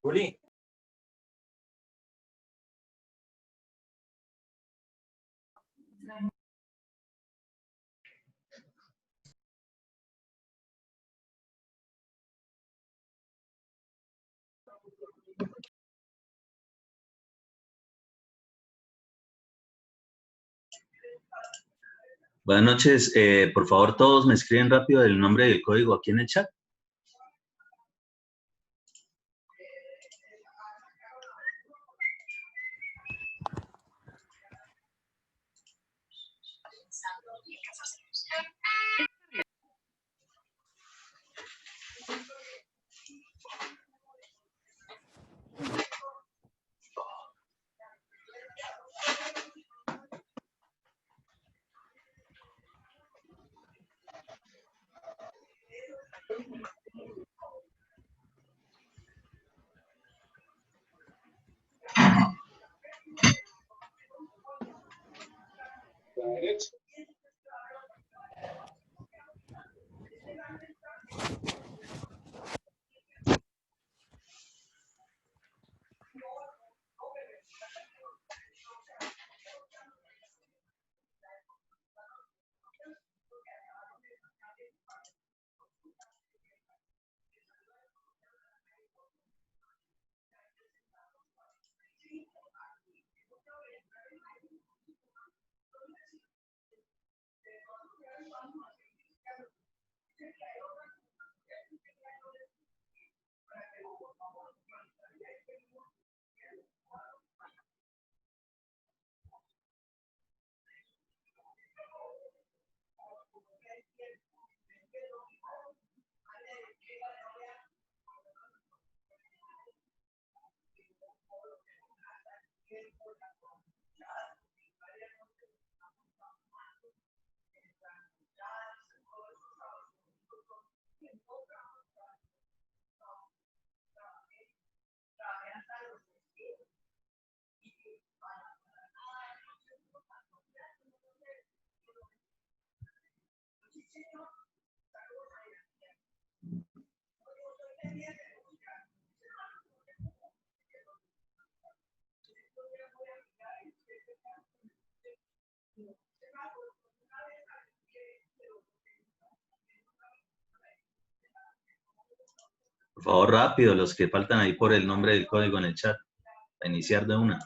Juli. Buenas noches, por favor todos me escriben rápido el nombre y el código aquí en el chat. Por favor, rápido, los que faltan ahí por el nombre del código en el chat, a iniciar de una.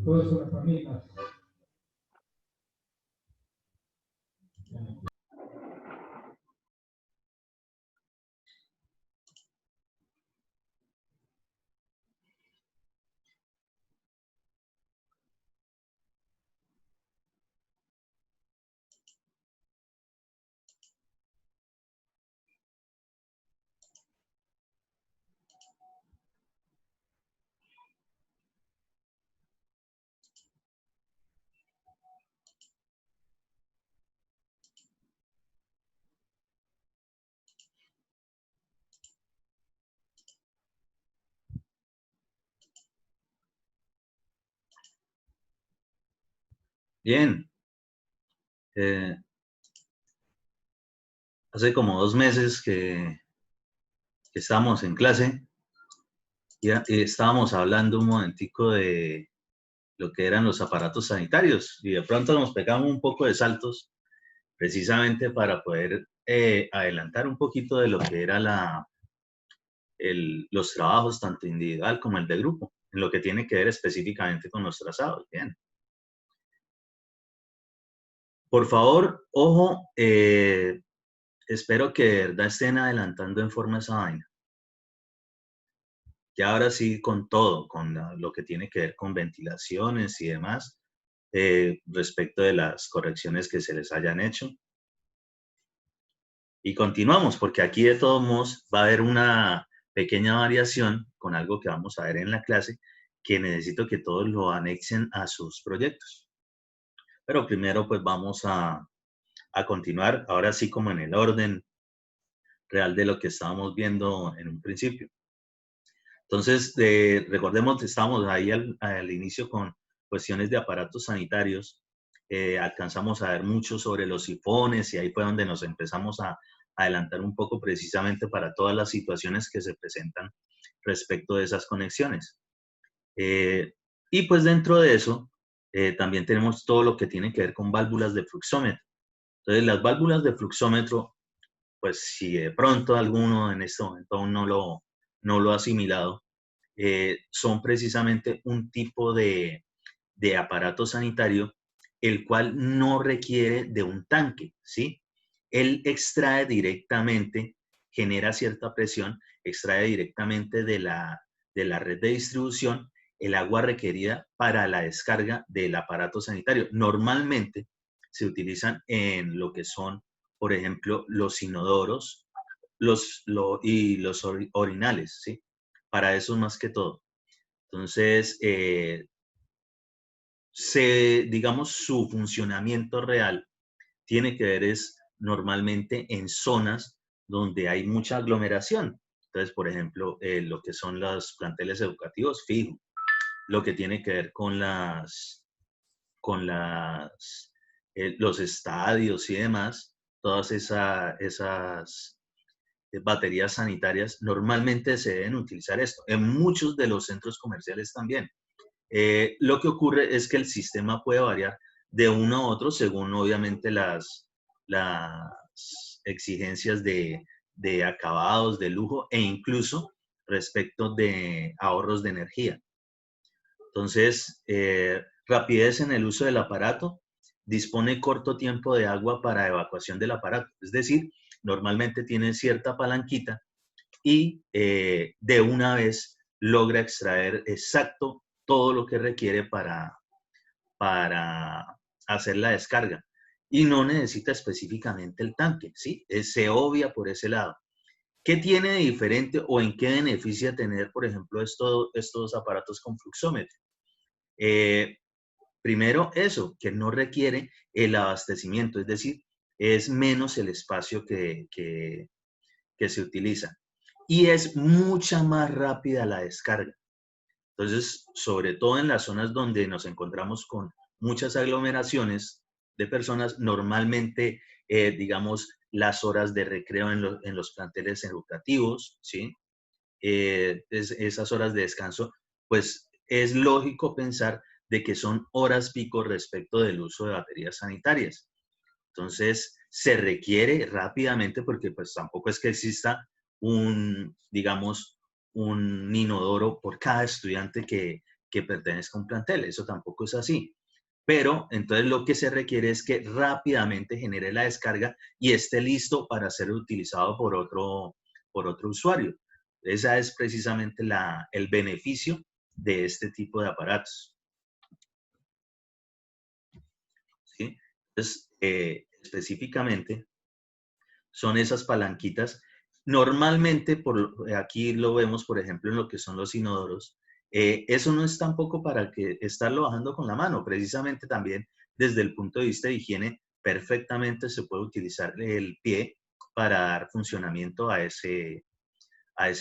Toda es una familia. Bien. Hace como 2 meses que estábamos en clase y estábamos hablando un momentico de lo que eran los aparatos sanitarios y de pronto nos pegamos un poco de saltos precisamente para poder adelantar un poquito de lo que era los trabajos tanto individual como el de grupo, en lo que tiene que ver específicamente con los trazados. Bien. Por favor, ojo, espero que de verdad estén adelantando en forma esa vaina. Ya ahora sí con todo, con lo que tiene que ver con ventilaciones y demás, respecto de las correcciones que se les hayan hecho. Y continuamos, porque aquí de todos modos va a haber una pequeña variación con algo que vamos a ver en la clase, que necesito que todos lo anexen a sus proyectos. Pero primero pues vamos a continuar, ahora sí como en el orden real de lo que estábamos viendo en un principio. Entonces, recordemos que estábamos ahí al inicio con cuestiones de aparatos sanitarios. Alcanzamos a ver mucho sobre los sifones y ahí fue donde nos empezamos a adelantar un poco precisamente para todas las situaciones que se presentan respecto de esas conexiones. Y pues dentro de eso, también tenemos todo lo que tiene que ver con válvulas de fluxómetro. Entonces, las válvulas de fluxómetro, pues si de pronto alguno en este momento aún no lo ha asimilado, son precisamente un tipo de aparato sanitario el cual no requiere de un tanque, ¿sí? Él extrae directamente, genera cierta presión, extrae directamente de la red de distribución el agua requerida para la descarga del aparato sanitario. Normalmente se utilizan en lo que son, por ejemplo, los inodoros y los orinales, ¿sí? Para eso más que todo. Entonces, digamos, su funcionamiento real tiene que ver es normalmente en zonas donde hay mucha aglomeración. Entonces, por ejemplo, lo que son los planteles educativos, fijo. Lo que tiene que ver con los estadios y demás, todas esas baterías sanitarias, normalmente se deben utilizar esto. En muchos de los centros comerciales también. Lo que ocurre es que el sistema puede variar de uno a otro según obviamente las exigencias de acabados, de lujo e incluso respecto de ahorros de energía. Entonces, rapidez en el uso del aparato, dispone corto tiempo de agua para evacuación del aparato. Es decir, normalmente tiene cierta palanquita y de una vez logra extraer exacto todo lo que requiere para hacer la descarga. Y no necesita específicamente el tanque, ¿sí? Se obvia por ese lado. ¿Qué tiene de diferente o en qué beneficia tener, por ejemplo, estos aparatos con fluxómetro? Primero, eso, que no requiere el abastecimiento, es decir, es menos el espacio que se utiliza. Y es mucha más rápida la descarga. Entonces, sobre todo en las zonas donde nos encontramos con muchas aglomeraciones de personas, normalmente, digamos, las horas de recreo en los planteles educativos, ¿sí? Esas horas de descanso, pues es lógico pensar de que son horas pico respecto del uso de baterías sanitarias. Entonces, se requiere rápidamente porque pues tampoco es que exista digamos, un inodoro por cada estudiante que pertenezca a un plantel. Eso tampoco es así. Pero entonces lo que se requiere es que rápidamente genere la descarga y esté listo para ser utilizado por otro usuario. Esa es precisamente el beneficio de este tipo de aparatos. ¿Sí? Entonces, específicamente, son esas palanquitas. Normalmente, aquí lo vemos, por ejemplo, en lo que son los inodoros. Eso no es tampoco para que estarlo bajando con la mano. Precisamente también desde el punto de vista de higiene, perfectamente se puede utilizar el pie para dar funcionamiento a ese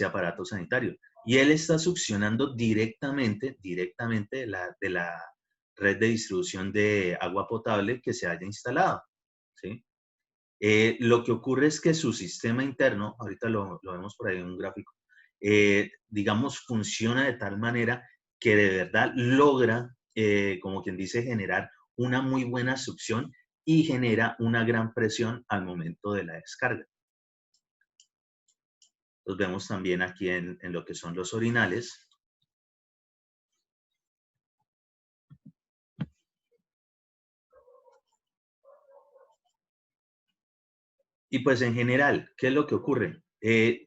aparato sanitario. Y él está succionando directamente de la red de distribución de agua potable que se haya instalado. ¿Sí? Lo que ocurre es que su sistema interno, ahorita lo vemos por ahí en un gráfico, digamos, funciona de tal manera que de verdad logra, como quien dice, generar una muy buena succión y genera una gran presión al momento de la descarga. Los vemos también aquí en lo que son los orinales. Y pues en general, ¿qué es lo que ocurre?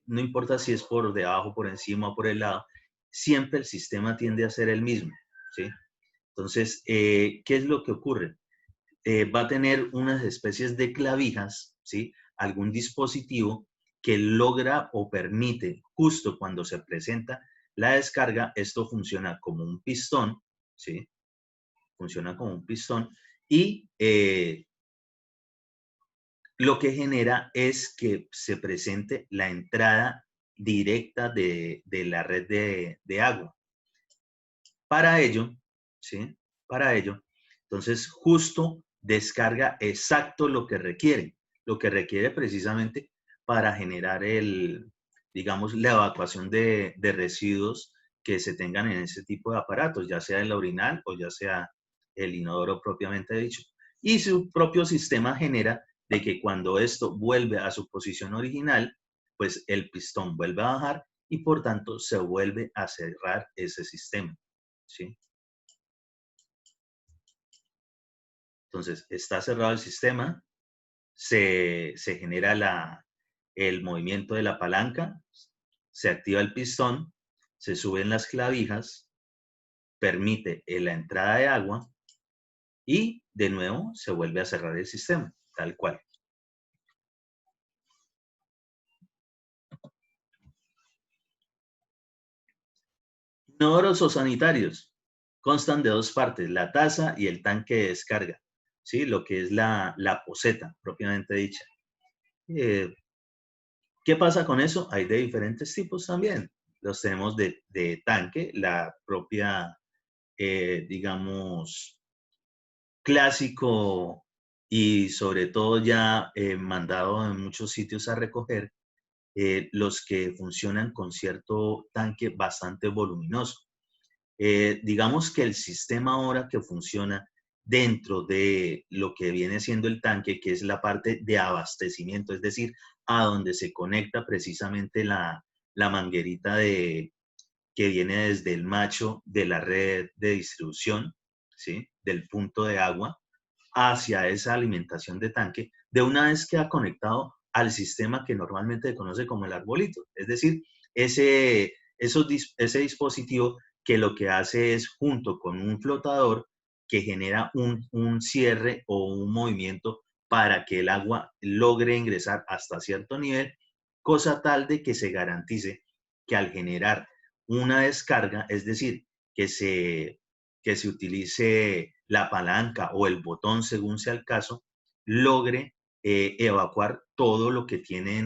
No importa si es por debajo, por encima o por el lado, siempre el sistema tiende a ser el mismo, ¿sí? Entonces, ¿qué es lo que ocurre? Va a tener unas especies de clavijas, ¿sí? Algún dispositivo que logra o permite, justo cuando se presenta la descarga, esto funciona como un pistón, ¿sí? Funciona como un pistón y lo que genera es que se presente la entrada directa de la red de agua. Para ello, ¿sí? Para ello, entonces justo descarga exacto lo que requiere precisamente para generar digamos, la evacuación de residuos que se tengan en ese tipo de aparatos, ya sea el orinal o ya sea el inodoro propiamente dicho. Y su propio sistema genera de que cuando esto vuelve a su posición original, pues el pistón vuelve a bajar y por tanto se vuelve a cerrar ese sistema. ¿Sí? Entonces, está cerrado el sistema, se genera el movimiento de la palanca, se activa el pistón, se suben las clavijas, permite la entrada de agua y de nuevo se vuelve a cerrar el sistema, tal cual. Inodoros o sanitarios constan de dos partes, la taza y el tanque de descarga, ¿sí? Lo que es la poceta propiamente dicha. ¿Qué pasa con eso? Hay de diferentes tipos también. Los tenemos de tanque, la propia, digamos, clásico y sobre todo ya mandado en muchos sitios a recoger, los que funcionan con cierto tanque bastante voluminoso. Digamos que el sistema ahora que funciona dentro de lo que viene siendo el tanque, que es la parte de abastecimiento, es decir, a donde se conecta precisamente la manguerita que viene desde el macho de la red de distribución, ¿sí? Del punto de agua, hacia esa alimentación de tanque, de una vez que ha conectado al sistema que normalmente se conoce como el arbolito. Es decir, ese dispositivo que lo que hace es, junto con un flotador, que genera un cierre o un movimiento para que el agua logre ingresar hasta cierto nivel, cosa tal de que se garantice que al generar una descarga, es decir, que se utilice la palanca o el botón, según sea el caso, logre evacuar todo lo que tiene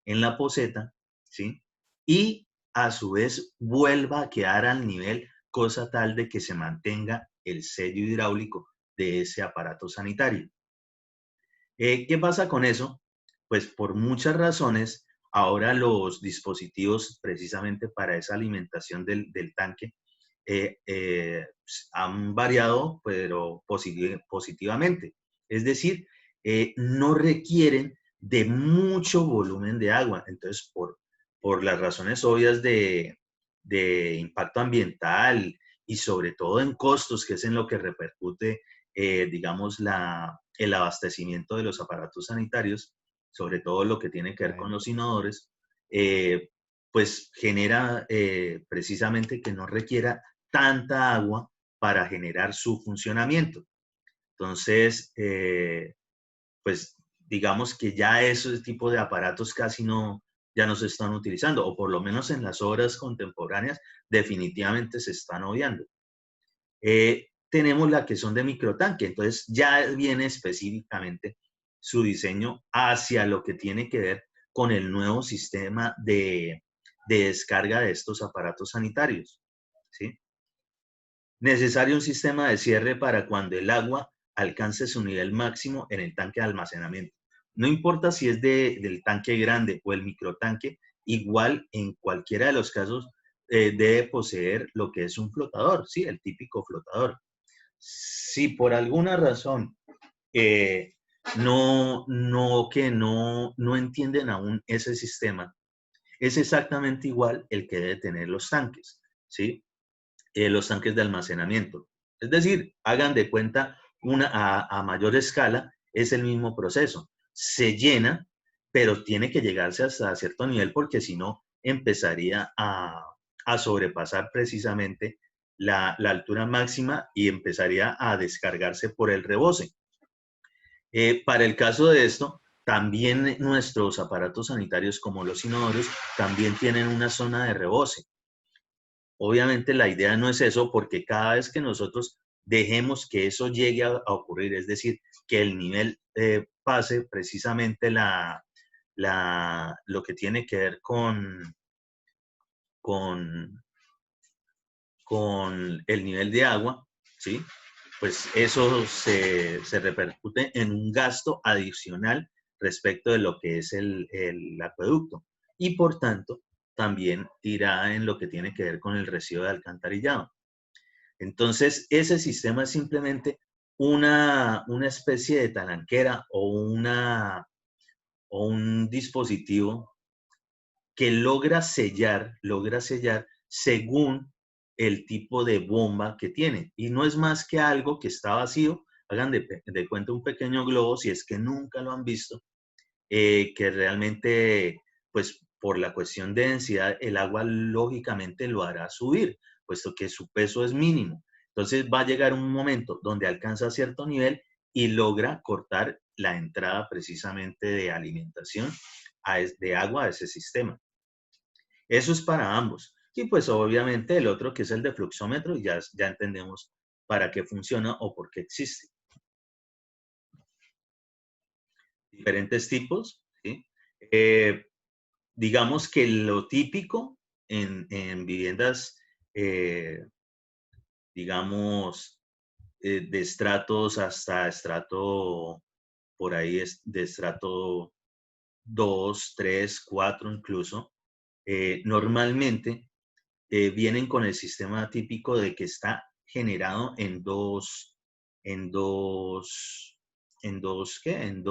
en la poceta, ¿sí? Y a su vez vuelva a quedar al nivel, cosa tal de que se mantenga el sello hidráulico de ese aparato sanitario. ¿Qué pasa con eso? Pues por muchas razones, ahora los dispositivos precisamente para esa alimentación del tanque han variado, pero positivamente. Es decir, no requieren de mucho volumen de agua. Entonces, por las razones obvias de impacto ambiental y sobre todo en costos, que es en lo que repercute, digamos, el abastecimiento de los aparatos sanitarios, sobre todo lo que tiene que ver con los inodores, pues genera precisamente que no requiera tanta agua para generar su funcionamiento. Entonces, pues digamos que ya ese tipo de aparatos casi ya no se están utilizando, o por lo menos en las obras contemporáneas definitivamente se están obviando. Tenemos la que son de microtanque, entonces ya viene específicamente su diseño hacia lo que tiene que ver con el nuevo sistema de descarga de estos aparatos sanitarios, ¿sí? Necesario un sistema de cierre para cuando el agua alcance su nivel máximo en el tanque de almacenamiento. No importa si es del tanque grande o el microtanque, igual en cualquiera de los casos debe poseer lo que es un flotador, ¿sí? El típico flotador. Si por alguna razón no entienden aún ese sistema, es exactamente igual el que debe tener los tanques, ¿sí? Los tanques de almacenamiento. Es decir, hagan de cuenta a mayor escala, es el mismo proceso. Se llena, pero tiene que llegarse hasta cierto nivel porque si no empezaría a sobrepasar precisamente la altura máxima y empezaría a descargarse por el rebose. Para el caso de esto, también nuestros aparatos sanitarios como los inodoros también tienen una zona de rebose. Obviamente la idea no es eso porque cada vez que nosotros dejemos que eso llegue a ocurrir, es decir, que el nivel pase precisamente lo que tiene que ver con, con el nivel de agua, ¿sí? Pues eso se repercute en un gasto adicional respecto de lo que es el acueducto. Y por tanto, también irá en lo que tiene que ver con el residuo de alcantarillado. Entonces, ese sistema es simplemente una especie de talanquera o un dispositivo que logra sellar según el tipo de bomba que tiene. Y no es más que algo que está vacío. Hagan de cuenta un pequeño globo, si es que nunca lo han visto, que realmente, pues por la cuestión de densidad, el agua lógicamente lo hará subir, puesto que su peso es mínimo. Entonces va a llegar un momento donde alcanza cierto nivel y logra cortar la entrada precisamente de alimentación de agua a ese sistema. Eso es para ambos. Y pues obviamente el otro que es el de fluxómetro, ya entendemos para qué funciona o por qué existe. Diferentes tipos, ¿sí? Digamos que lo típico en viviendas, digamos, de estratos hasta estrato, por ahí es de estrato 2, 3, 4 incluso, normalmente vienen con el sistema típico de que está generado ¿qué? En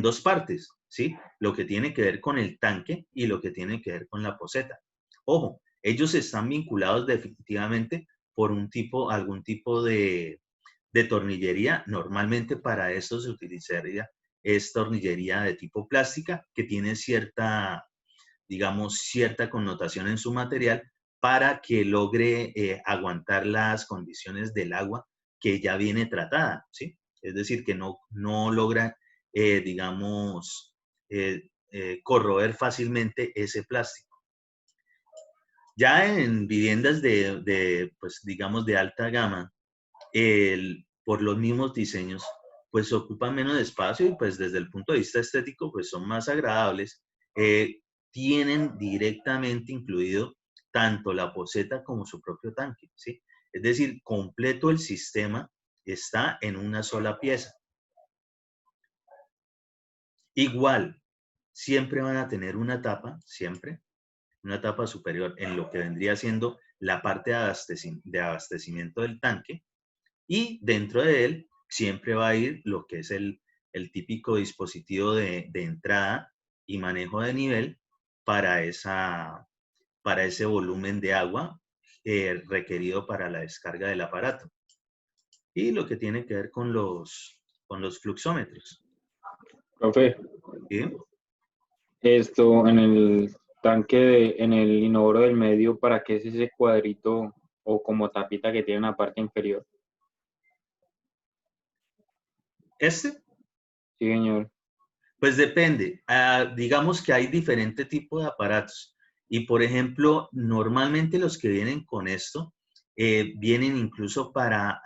dos partes, ¿sí? Lo que tiene que ver con el tanque y lo que tiene que ver con la poceta. Ojo, ellos están vinculados definitivamente por algún tipo de tornillería. Normalmente para esto se utilizaría tornillería de tipo plástica que tiene digamos, cierta connotación en su material para que logre aguantar las condiciones del agua que ya viene tratada, ¿sí? Es decir, que no logra, digamos, corroer fácilmente ese plástico. Ya en viviendas pues, digamos, de alta gama, por los mismos diseños, pues ocupan menos espacio y pues desde el punto de vista estético, pues son más agradables. Tienen directamente incluido tanto la poceta como su propio tanque, ¿sí? Es decir, completo el sistema está en una sola pieza. Igual, siempre van a tener una tapa, siempre, una tapa superior en lo que vendría siendo la parte de abastecimiento del tanque, y dentro de él siempre va a ir lo que es el típico dispositivo de entrada y manejo de nivel para ese volumen de agua requerido para la descarga del aparato. Y lo que tiene que ver con los fluxómetros. Profe, ¿Sí? esto en el en el inodoro del medio, ¿para qué es ese cuadrito o como tapita que tiene en la parte inferior? Este, Sí, señor. pues depende. Digamos que hay diferente tipo de aparatos. Y por ejemplo, normalmente los que vienen con esto vienen incluso para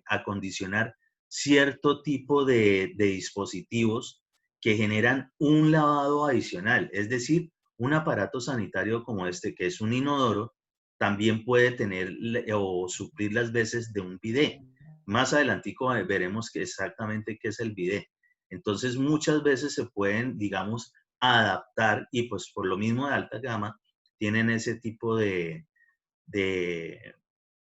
acondicionar cierto tipo de dispositivos que generan un lavado adicional. Es decir, un aparato sanitario como este, que es un inodoro, también puede tener o suplir las veces de un bidet. Más adelantico veremos exactamente qué es el bidet. Entonces, muchas veces se pueden, digamos, adaptar y pues por lo mismo de alta gama tienen ese tipo de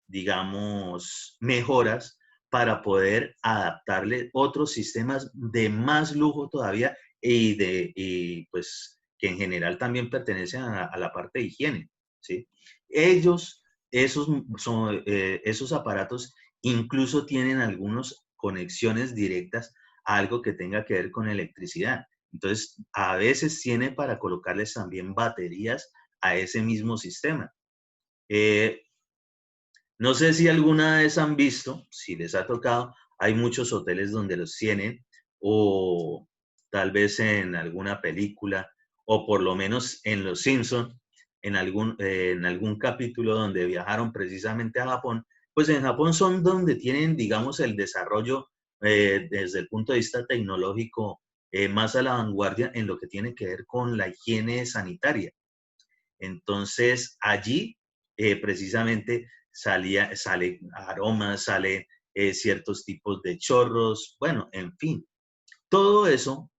digamos, mejoras para poder adaptarle otros sistemas de más lujo todavía y pues que en general también pertenecen a la parte de higiene, ¿sí? Ellos, esos aparatos incluso tienen algunas conexiones directas a algo que tenga que ver con electricidad. Entonces, a veces tiene para colocarles también baterías a ese mismo sistema. Eh, no sé si alguna vez han visto, si les ha tocado, hay muchos hoteles donde los tienen, o tal vez en alguna película, o por lo menos en Los Simpson, en algún capítulo donde viajaron precisamente a Japón, pues en Japón son donde tienen, digamos, el desarrollo desde el punto de vista tecnológico más a la vanguardia en lo que tiene que ver con la higiene sanitaria. Entonces, allí precisamente sale aromas, sale ciertos tipos de chorros, bueno, en fin, todo eso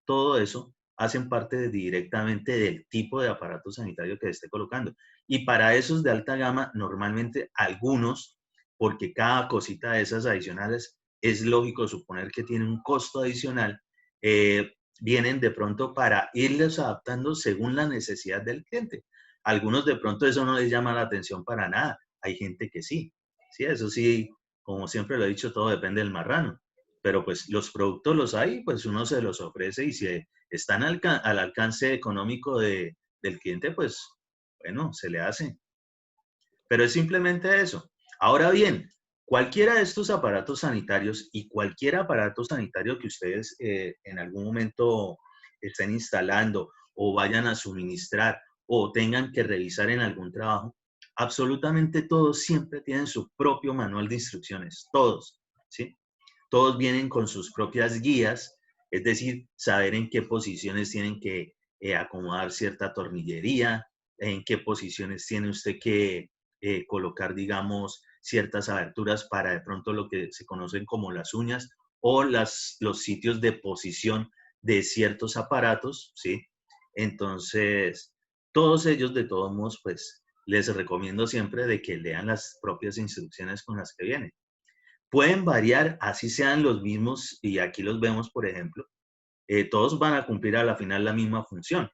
hacen parte directamente del tipo de aparato sanitario que esté colocando. Y para esos de alta gama, normalmente algunos, porque cada cosita de esas adicionales es lógico suponer que tiene un costo adicional, vienen de pronto para irles adaptando según la necesidad del cliente. Algunos de pronto eso no les llama la atención para nada. Hay gente que sí. Sí, eso sí, como siempre lo he dicho, todo depende del marrano. Pero pues los productos los hay, pues uno se los ofrece y si están al alcance económico del cliente, pues bueno, se le hace. Pero es simplemente eso. Ahora bien, cualquiera de estos aparatos sanitarios y cualquier aparato sanitario que ustedes en algún momento estén instalando o vayan a suministrar o tengan que revisar en algún trabajo, absolutamente todos siempre tienen su propio manual de instrucciones, todos, ¿sí? Todos vienen con sus propias guías, es decir, saber en qué posiciones tienen que acomodar cierta tornillería, en qué posiciones tiene usted que colocar, digamos, ciertas aberturas para de pronto lo que se conocen como las uñas o los sitios de posición de ciertos aparatos, ¿sí? Entonces, todos ellos, de todos modos, pues les recomiendo siempre de que lean las propias instrucciones con las que vienen. Pueden variar, así sean los mismos, y aquí los vemos, por ejemplo, todos van a cumplir a la final la misma función,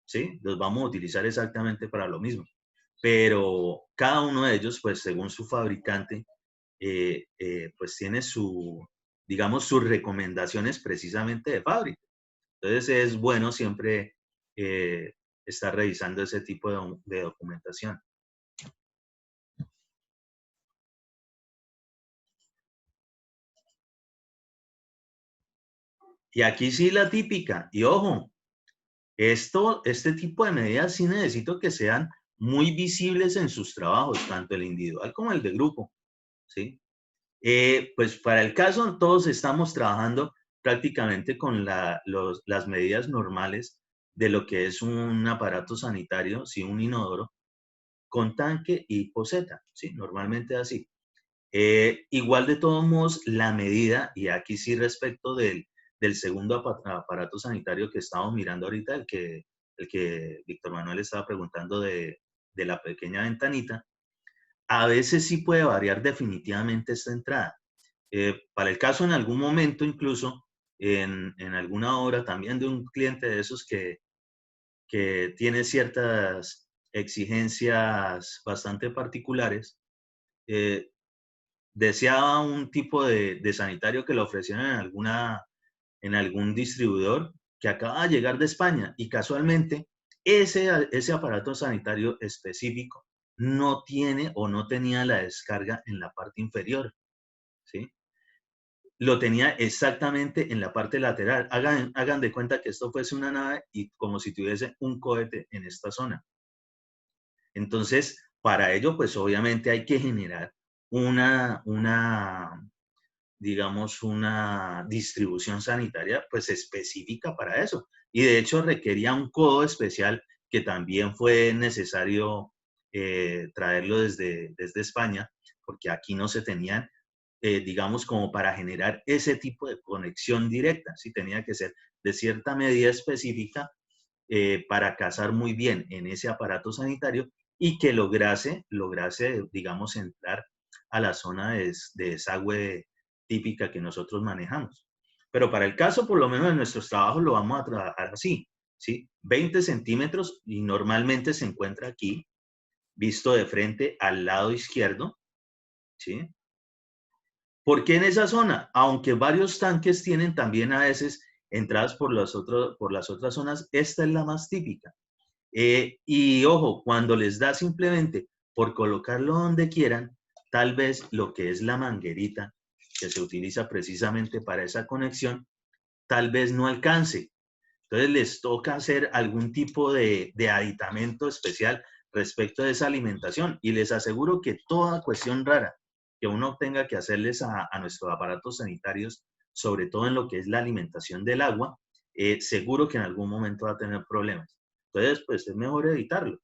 ¿sí? Los vamos a utilizar exactamente para lo mismo, pero cada uno de ellos, pues según su fabricante, pues tiene digamos, sus recomendaciones precisamente de fábrica. Entonces es bueno siempre estar revisando ese tipo de documentación. Y aquí sí la típica, y ojo, este tipo de medidas sí necesito que sean muy visibles en sus trabajos, tanto el individual como el de grupo, ¿sí? Pues para el caso, todos estamos trabajando prácticamente con las medidas normales de lo que es un aparato sanitario, sí, un inodoro, con tanque y poseta, ¿sí? Normalmente así. Igual de todos modos, la medida, y aquí sí respecto del segundo aparato sanitario que estamos mirando ahorita, el que Víctor Manuel estaba preguntando de la pequeña ventanita, a veces sí puede variar definitivamente esta entrada. Para el caso en algún momento, incluso en alguna obra también de un cliente de esos que tiene ciertas exigencias bastante particulares, deseaba un tipo de sanitario que lo ofrecieran en algún distribuidor que acaba de llegar de España y casualmente ese aparato sanitario específico no tiene o no tenía la descarga en la parte inferior, ¿sí? Lo tenía exactamente en la parte lateral. Hagan de cuenta que esto fuese una nave y como si tuviese un cohete en esta zona. Entonces, para ello, pues obviamente hay que generar digamos, una distribución sanitaria pues específica para eso. Y de hecho requería un codo especial que también fue necesario traerlo desde España, porque aquí no se tenían, digamos, como para generar ese tipo de conexión directa. Sí, tenía que ser de cierta medida específica para cazar muy bien en ese aparato sanitario y que lograse, digamos, entrar a la zona de desagüe típica que nosotros manejamos. Pero para el caso, por lo menos en nuestros trabajos, lo vamos a trabajar así, ¿sí? 20 centímetros y normalmente se encuentra aquí, visto de frente al lado izquierdo, ¿sí? ¿Por qué en esa zona? Aunque varios tanques tienen también a veces entradas por las otras zonas, esta es la más típica. Y ojo, cuando les da simplemente por colocarlo donde quieran, tal vez lo que es la manguerita que se utiliza precisamente para esa conexión, tal vez no alcance. Entonces les toca hacer algún tipo de aditamento especial respecto de esa alimentación. Y les aseguro que toda cuestión rara que uno tenga que hacerles a nuestros aparatos sanitarios, sobre todo en lo que es la alimentación del agua, seguro que en algún momento va a tener problemas. Entonces, pues es mejor evitarlo.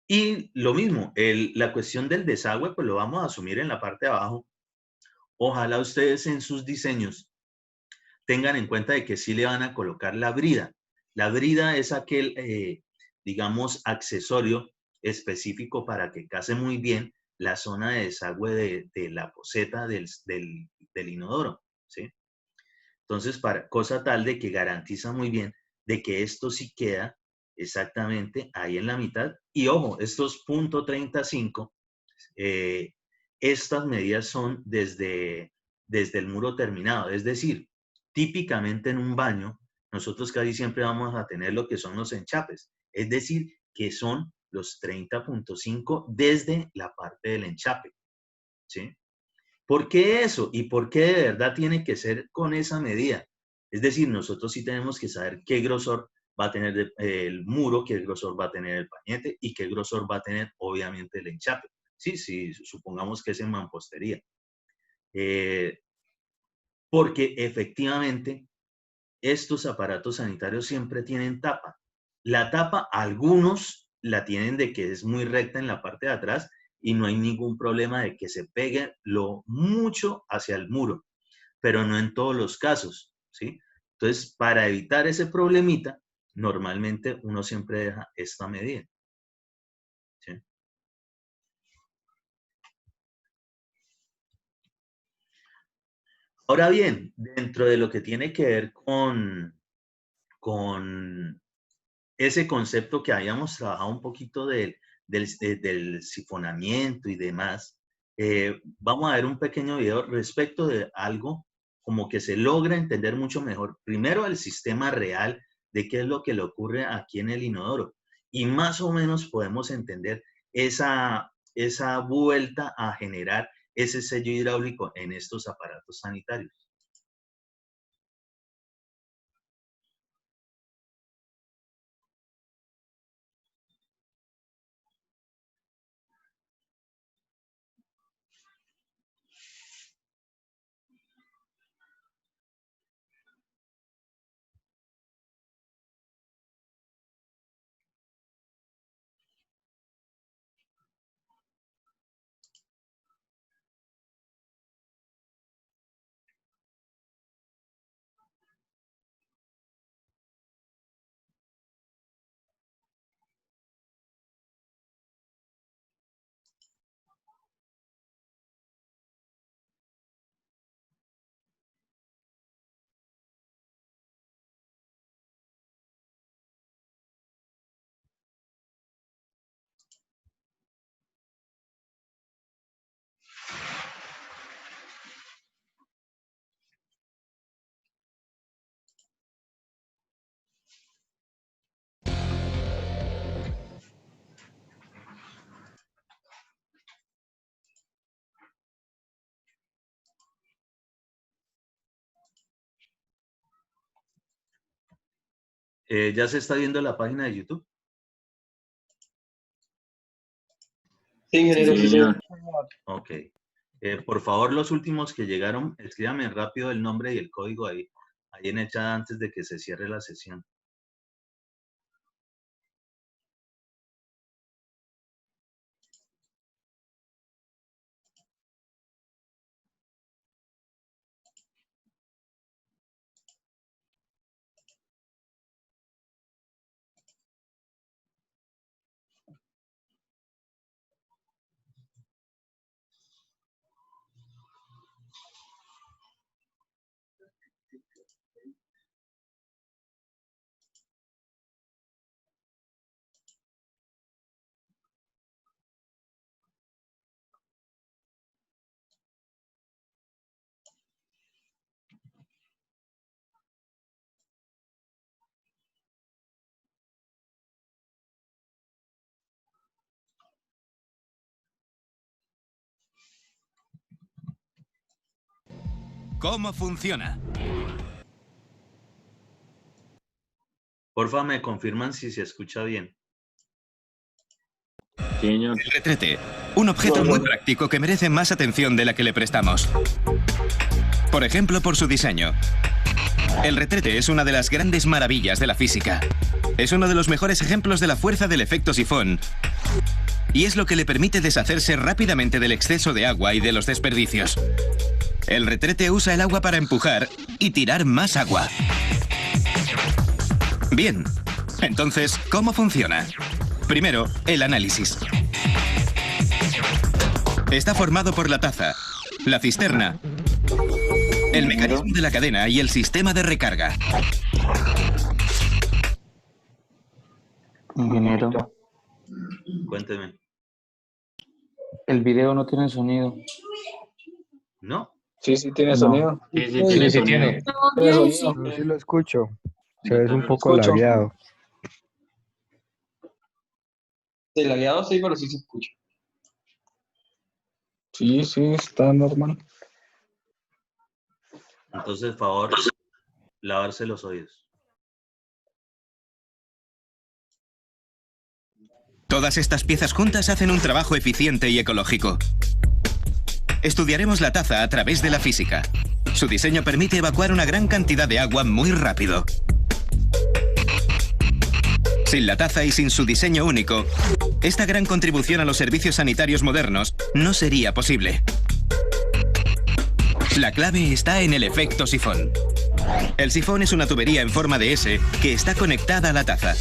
Y lo mismo, la cuestión del desagüe, pues lo vamos a asumir en la parte de abajo. Ojalá ustedes en sus diseños tengan en cuenta de que sí le van a colocar la brida. La brida es aquel, digamos, accesorio específico para que case muy bien la zona de desagüe de la poceta del inodoro, ¿sí? Entonces, cosa tal de que garantiza muy bien de que esto sí queda exactamente ahí en la mitad. Y ojo, estos .35, eh, estas medidas son desde el muro terminado. Es decir, típicamente en un baño, nosotros casi siempre vamos a tener lo que son los enchapes. Es decir, que son los 30.5 desde la parte del enchape, ¿sí? ¿Por qué eso? ¿Y por qué de verdad tiene que ser con esa medida? Es decir, nosotros sí tenemos que saber qué grosor va a tener el muro, qué grosor va a tener el pañete y qué grosor va a tener, obviamente, el enchape. Sí, sí, supongamos que es en mampostería. Eh, Porque efectivamente estos aparatos sanitarios siempre tienen tapa. La tapa, algunos la tienen de que es muy recta en la parte de atrás y no hay ningún problema de que se pegue lo mucho hacia el muro, pero no en todos los casos, ¿sí? Entonces, para evitar ese problemita, normalmente uno siempre deja esta medida, ¿sí? Ahora bien, dentro de lo que tiene que ver con ese concepto que habíamos trabajado un poquito del sifonamiento y demás, vamos a ver un pequeño video respecto de algo como que se logra entender mucho mejor. Primero, el sistema real de qué es lo que le ocurre aquí en el inodoro. Y más o menos podemos entender esa vuelta a generar ese sello hidráulico en estos aparatos sanitarios. ¿Ya se está viendo la página de YouTube? Sí, ingeniero, sí, señor. Ok. Por favor, los últimos que llegaron, escríbanme rápido el nombre y el código ahí en el chat antes de que se cierre la sesión. ¿Cómo funciona? Porfa, me confirman si se escucha bien. Sí, señor. El retrete, un objeto muy práctico que merece más atención de la que le prestamos. Por ejemplo, por su diseño. El retrete es una de las grandes maravillas de la física. Es uno de los mejores ejemplos de la fuerza del efecto sifón. Y es lo que le permite deshacerse rápidamente del exceso de agua y de los desperdicios. El retrete usa el agua para empujar y tirar más agua. Bien, entonces, ¿cómo funciona? Primero, el análisis. Está formado por la taza, la cisterna, el mecanismo de la cadena y el sistema de recarga. Ingeniero, Cuénteme. el video no tiene sonido. ¿No? Sí, sí tiene No. sonido. Sí, sí, tiene sonido. Tiene sonido. Yo sí lo escucho. Se ve un también poco escucho. lagueado. Sí, lagueado sí, pero sí se escucha. Sí, sí, está normal. Entonces, favor, lavarse los oídos. Todas estas piezas juntas hacen un trabajo eficiente y ecológico. Estudiaremos la taza a través de la física. Su diseño permite evacuar una gran cantidad de agua muy rápido. Sin la taza y sin su diseño único, esta gran contribución a los servicios sanitarios modernos no sería posible. La clave está en el efecto sifón. El sifón es una tubería en forma de S que está conectada a la taza.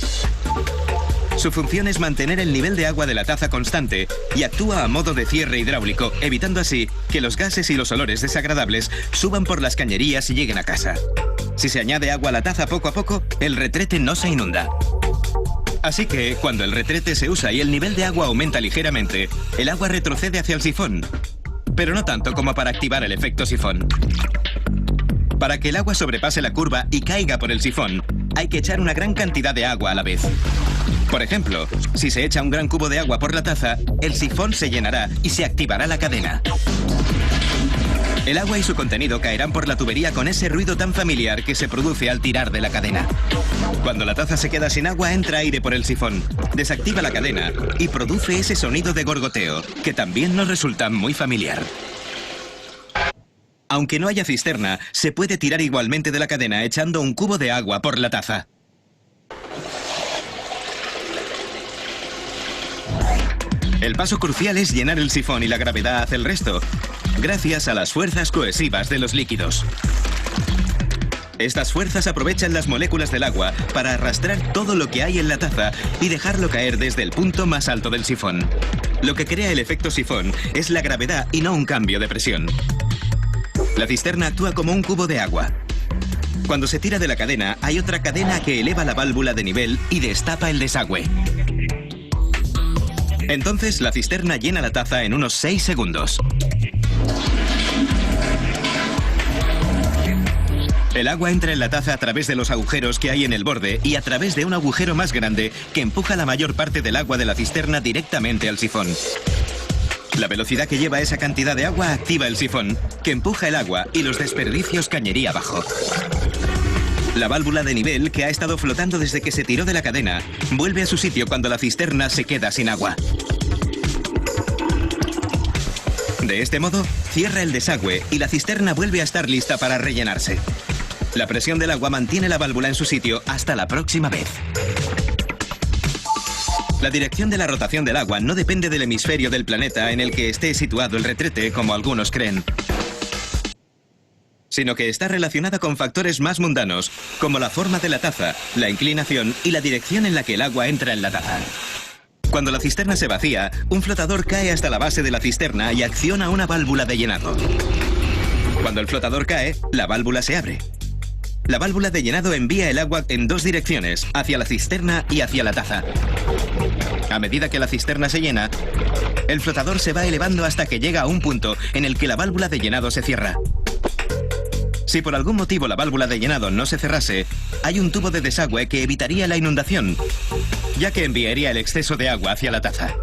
Su función es mantener el nivel de agua de la taza constante y actúa a modo de cierre hidráulico, evitando así que los gases y los olores desagradables suban por las cañerías y lleguen a casa. Si se añade agua a la taza poco a poco, el retrete no se inunda. Así que, cuando el retrete se usa y el nivel de agua aumenta ligeramente, el agua retrocede hacia el sifón. Pero no tanto como para activar el efecto sifón. Para que el agua sobrepase la curva y caiga por el sifón, hay que echar una gran cantidad de agua a la vez. Por ejemplo, si se echa un gran cubo de agua por la taza, el sifón se llenará y se activará la cadena. El agua y su contenido caerán por la tubería con ese ruido tan familiar que se produce al tirar de la cadena. Cuando la taza se queda sin agua, entra aire por el sifón, desactiva la cadena y produce ese sonido de gorgoteo, que también nos resulta muy familiar. Aunque no haya cisterna, se puede tirar igualmente de la cadena echando un cubo de agua por la taza. El paso crucial es llenar el sifón y la gravedad hace el resto, gracias a las fuerzas cohesivas de los líquidos. Estas fuerzas aprovechan las moléculas del agua para arrastrar todo lo que hay en la taza y dejarlo caer desde el punto más alto del sifón. Lo que crea el efecto sifón es la gravedad y no un cambio de presión. La cisterna actúa como un cubo de agua. Cuando se tira de la cadena, hay otra cadena que eleva la válvula de nivel y destapa el desagüe. Entonces, la cisterna llena la taza en unos 6 segundos. El agua entra en la taza a través de los agujeros que hay en el borde y a través de un agujero más grande que empuja la mayor parte del agua de la cisterna directamente al sifón. La velocidad que lleva esa cantidad de agua activa el sifón, que empuja el agua y los desperdicios cañería abajo. La válvula de nivel, que ha estado flotando desde que se tiró de la cadena, vuelve a su sitio cuando la cisterna se queda sin agua. De este modo, cierra el desagüe y la cisterna vuelve a estar lista para rellenarse. La presión del agua mantiene la válvula en su sitio hasta la próxima vez. La dirección de la rotación del agua no depende del hemisferio del planeta en el que esté situado el retrete, como algunos creen, sino que está relacionada con factores más mundanos, como la forma de la taza, la inclinación y la dirección en la que el agua entra en la taza. Cuando la cisterna se vacía, un flotador cae hasta la base de la cisterna y acciona una válvula de llenado. Cuando el flotador cae, la válvula se abre. La válvula de llenado envía el agua en dos direcciones, hacia la cisterna y hacia la taza. A medida que la cisterna se llena, el flotador se va elevando hasta que llega a un punto en el que la válvula de llenado se cierra. Si por algún motivo la válvula de llenado no se cerrase, hay un tubo de desagüe que evitaría la inundación, ya que enviaría el exceso de agua hacia la taza.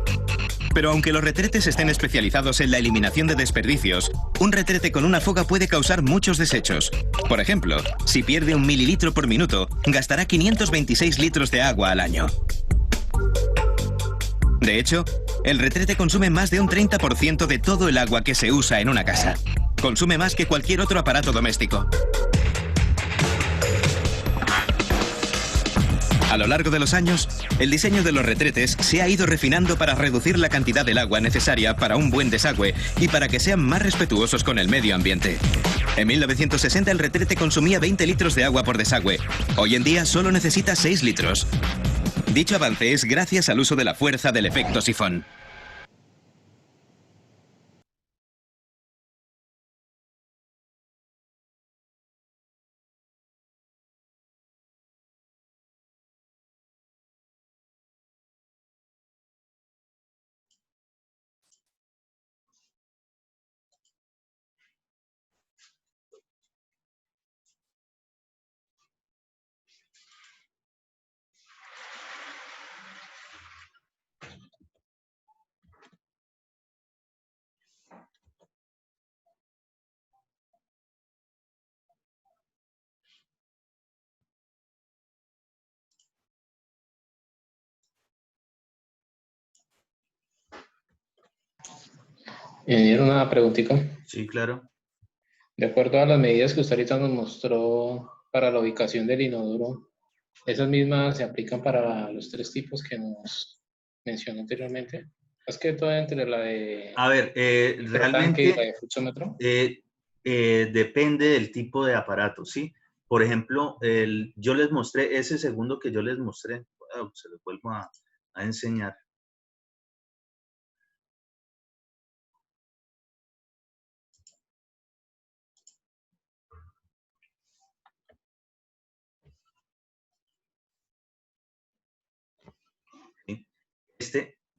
Pero aunque los retretes estén especializados en la eliminación de desperdicios, un retrete con una fuga puede causar muchos desechos. Por ejemplo, si pierde 1 mililitro por minuto, gastará 526 litros de agua al año. De hecho, el retrete consume más de un 30% de todo el agua que se usa en una casa. Consume más que cualquier otro aparato doméstico. A lo largo de los años, el diseño de los retretes se ha ido refinando para reducir la cantidad del agua necesaria para un buen desagüe y para que sean más respetuosos con el medio ambiente. En 1960 el retrete consumía 20 litros de agua por desagüe. Hoy en día solo necesita 6 litros. Dicho avance es gracias al uso de la fuerza del efecto sifón. Una preguntita. Sí, claro. De acuerdo a las medidas que usted ahorita nos mostró para la ubicación del inodoro, ¿esas mismas se aplican para los 3 tipos que nos mencionó anteriormente? Es que todo entre la de A ver, tanque y la de realmente fluxómetro. depende del tipo de aparato, ¿sí? Por ejemplo, yo les mostré, ese segundo que yo les mostré, se los vuelvo a enseñar.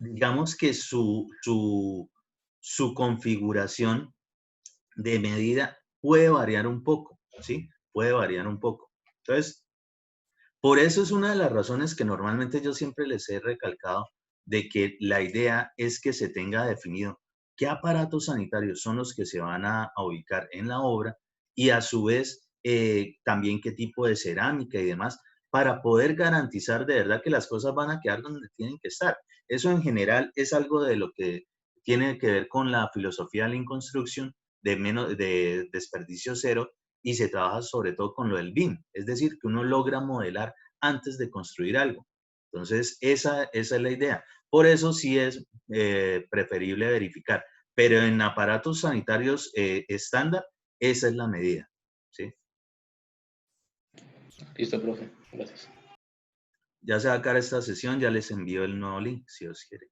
Digamos que su configuración de medida puede variar un poco, ¿sí? Puede variar un poco. Entonces, por eso es una de las razones que normalmente yo siempre les he recalcado de que la idea es que se tenga definido qué aparatos sanitarios son los que se van a ubicar en la obra y a su vez también qué tipo de cerámica y demás, para poder garantizar de verdad que las cosas van a quedar donde tienen que estar. Eso en general es algo de lo que tiene que ver con la filosofía Lean Construction de desperdicio cero, y se trabaja sobre todo con lo del BIM, es decir, que uno logra modelar antes de construir algo. Entonces, esa es la idea. Por eso sí es preferible verificar, pero en aparatos sanitarios estándar, esa es la medida, ¿sí? Listo, profe. Gracias. Ya se va a acabar esta sesión, ya les envío el nuevo link, si os quiere.